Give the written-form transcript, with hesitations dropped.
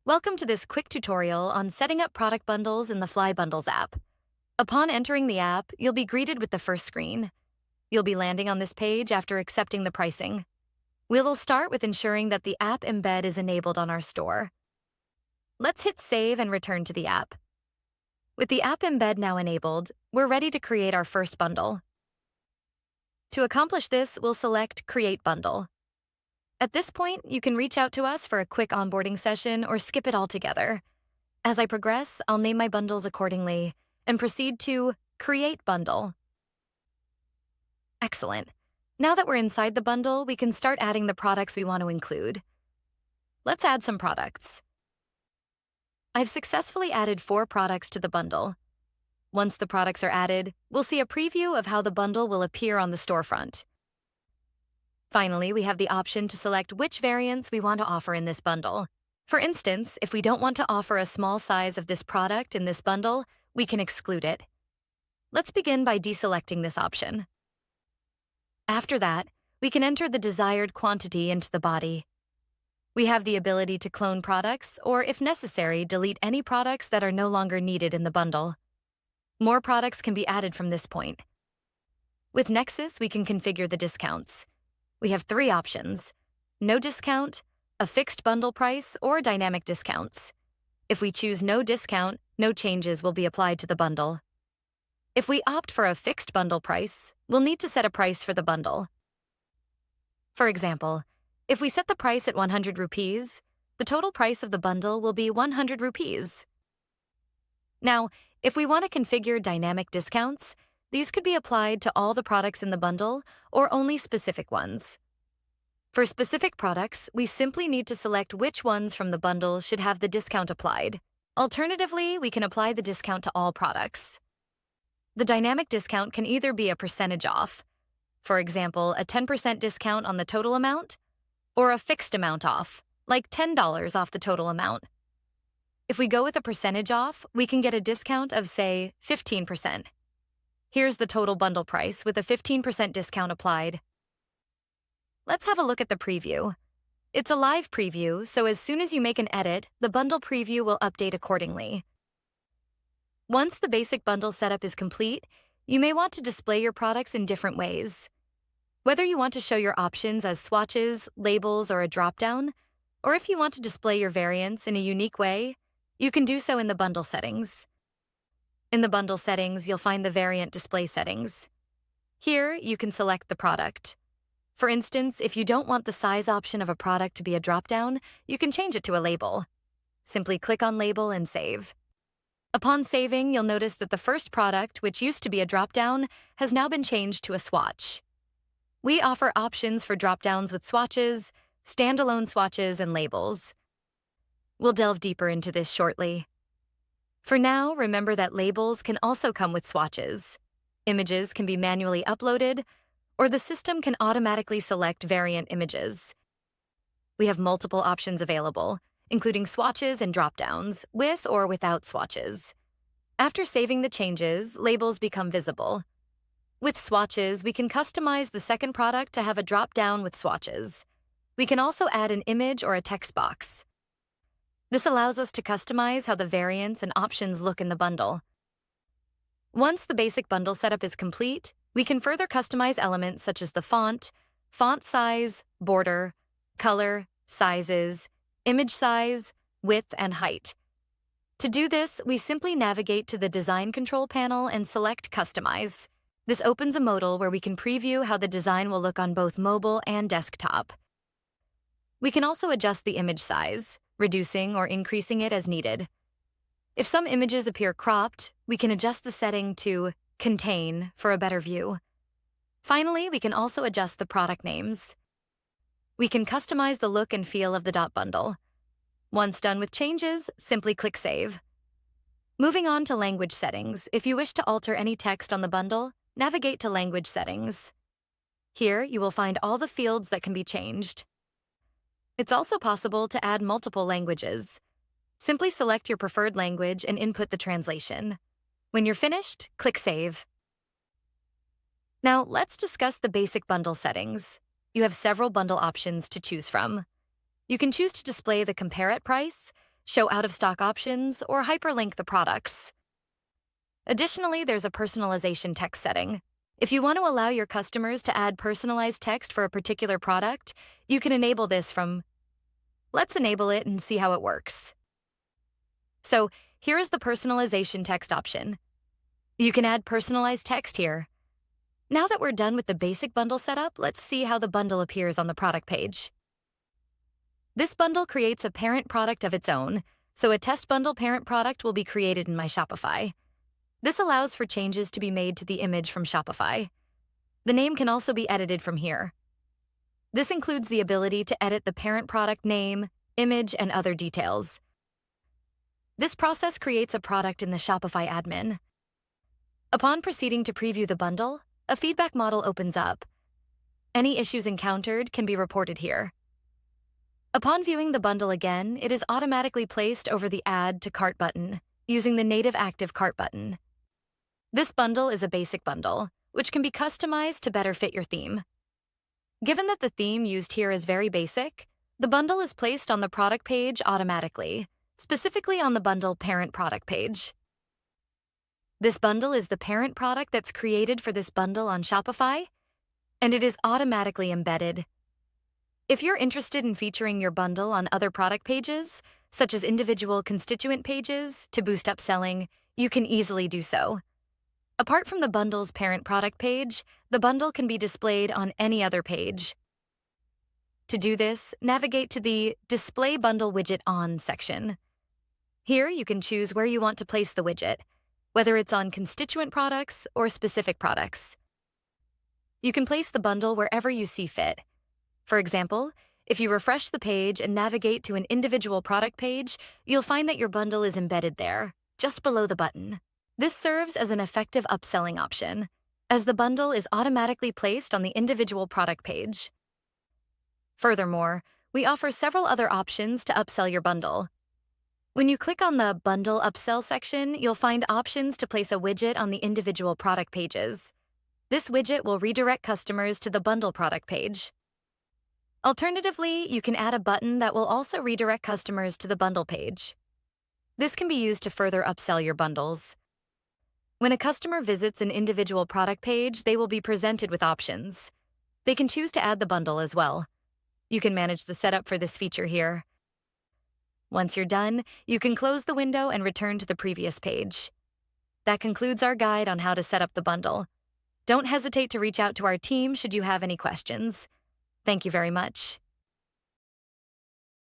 Welcome to this quick tutorial on setting up product bundles in the Fly Bundles app. Upon entering the app, you'll be greeted with the first screen. You'll be landing on this page after accepting the pricing. We'll start with ensuring that the app embed is enabled on our store. Let's hit save and return to the app. With the app embed now enabled, we're ready to create our first bundle. To accomplish this, we'll select Create Bundle. At this point, you can reach out to us for a quick onboarding session or skip it altogether. As I progress, I'll name my bundles accordingly and proceed to Create Bundle. Excellent. Now that we're inside the bundle, we can start adding the products we want to include. Let's add some products. I've successfully added 4 products to the bundle. Once the products are added, we'll see a preview of how the bundle will appear on the storefront. Finally, we have the option to select which variants we want to offer in this bundle. For instance, if we don't want to offer a small size of this product in this bundle, we can exclude it. Let's begin by deselecting this option. After that, we can enter the desired quantity into the body. We have the ability to clone products, or if necessary, delete any products that are no longer needed in the bundle. More products can be added from this point. With Nexus, we can configure the discounts. We have 3 options: no discount, a fixed bundle price, or dynamic discounts. If we choose no discount, no changes will be applied to the bundle. If we opt for a fixed bundle price, we'll need to set a price for the bundle. For example, if we set the price at 100 rupees, the total price of the bundle will be 100 rupees. Now, if we want to configure dynamic discounts, these could be applied to all the products in the bundle or only specific ones. For specific products, we simply need to select which ones from the bundle should have the discount applied. Alternatively, we can apply the discount to all products. The dynamic discount can either be a percentage off, for example, a 10% discount on the total amount, or a fixed amount off, like $10 off the total amount. If we go with a percentage off, we can get a discount of, say, 15%. Here's the total bundle price with a 15% discount applied. Let's have a look at the preview. It's a live preview, so as soon as you make an edit, the bundle preview will update accordingly. Once the basic bundle setup is complete, you may want to display your products in different ways. Whether you want to show your options as swatches, labels, or a dropdown, or if you want to display your variants in a unique way, you can do so in the bundle settings. In the bundle settings, you'll find the variant display settings. Here, you can select the product. For instance, if you don't want the size option of a product to be a dropdown, you can change it to a label. Simply click on Label and save. Upon saving, you'll notice that the first product, which used to be a dropdown, has now been changed to a swatch. We offer options for dropdowns with swatches, standalone swatches, and labels. We'll delve deeper into this shortly. For now, remember that labels can also come with swatches. Images can be manually uploaded, or the system can automatically select variant images. We have multiple options available, including swatches and dropdowns, with or without swatches. After saving the changes, labels become visible. With swatches, we can customize the second product to have a dropdown with swatches. We can also add an image or a text box. This allows us to customize how the variants and options look in the bundle. Once the basic bundle setup is complete, we can further customize elements such as the font size, border, color, sizes, image size, width, and height. To do this, we simply navigate to the Design Control panel and select Customize. This opens a modal where we can preview how the design will look on both mobile and desktop. We can also adjust the image size, reducing or increasing it as needed. If some images appear cropped, we can adjust the setting to Contain for a better view. Finally, we can also adjust the product names. We can customize the look and feel of the dot bundle. Once done with changes, simply click Save. Moving on to language settings, if you wish to alter any text on the bundle, navigate to Language Settings. Here, you will find all the fields that can be changed. It's also possible to add multiple languages. Simply select your preferred language and input the translation. When you're finished, click Save. Now, let's discuss the basic bundle settings. You have several bundle options to choose from. You can choose to display the compare at price, show out-of-stock options, or hyperlink the products. Additionally, there's a personalization text setting. If you want to allow your customers to add personalized text for a particular product, you can enable this from Let's enable it and see how it works. So here is the personalization text option. You can add personalized text here. Now that we're done with the basic bundle setup, let's see how the bundle appears on the product page. This bundle creates a parent product of its own, so a test bundle parent product will be created in my Shopify. This allows for changes to be made to the image from Shopify. The name can also be edited from here. This includes the ability to edit the parent product name, image, and other details. This process creates a product in the Shopify admin. Upon proceeding to preview the bundle, a feedback model opens up. Any issues encountered can be reported here. Upon viewing the bundle again, it is automatically placed over the Add to Cart button, using the native Active Cart button. This bundle is a basic bundle, which can be customized to better fit your theme. Given that the theme used here is very basic, the bundle is placed on the product page automatically, specifically on the bundle parent product page. This bundle is the parent product that's created for this bundle on Shopify, and it is automatically embedded. If you're interested in featuring your bundle on other product pages, such as individual constituent pages, to boost upselling, you can easily do so. Apart from the bundle's parent product page, the bundle can be displayed on any other page. To do this, navigate to the Display Bundle Widget On section. Here, you can choose where you want to place the widget, whether it's on constituent products or specific products. You can place the bundle wherever you see fit. For example, if you refresh the page and navigate to an individual product page, you'll find that your bundle is embedded there, just below the button. This serves as an effective upselling option, as the bundle is automatically placed on the individual product page. Furthermore, we offer several other options to upsell your bundle. When you click on the Bundle Upsell section, you'll find options to place a widget on the individual product pages. This widget will redirect customers to the bundle product page. Alternatively, you can add a button that will also redirect customers to the bundle page. This can be used to further upsell your bundles. When a customer visits an individual product page, they will be presented with options. They can choose to add the bundle as well. You can manage the setup for this feature here. Once you're done, you can close the window and return to the previous page. That concludes our guide on how to set up the bundle. Don't hesitate to reach out to our team should you have any questions. Thank you very much.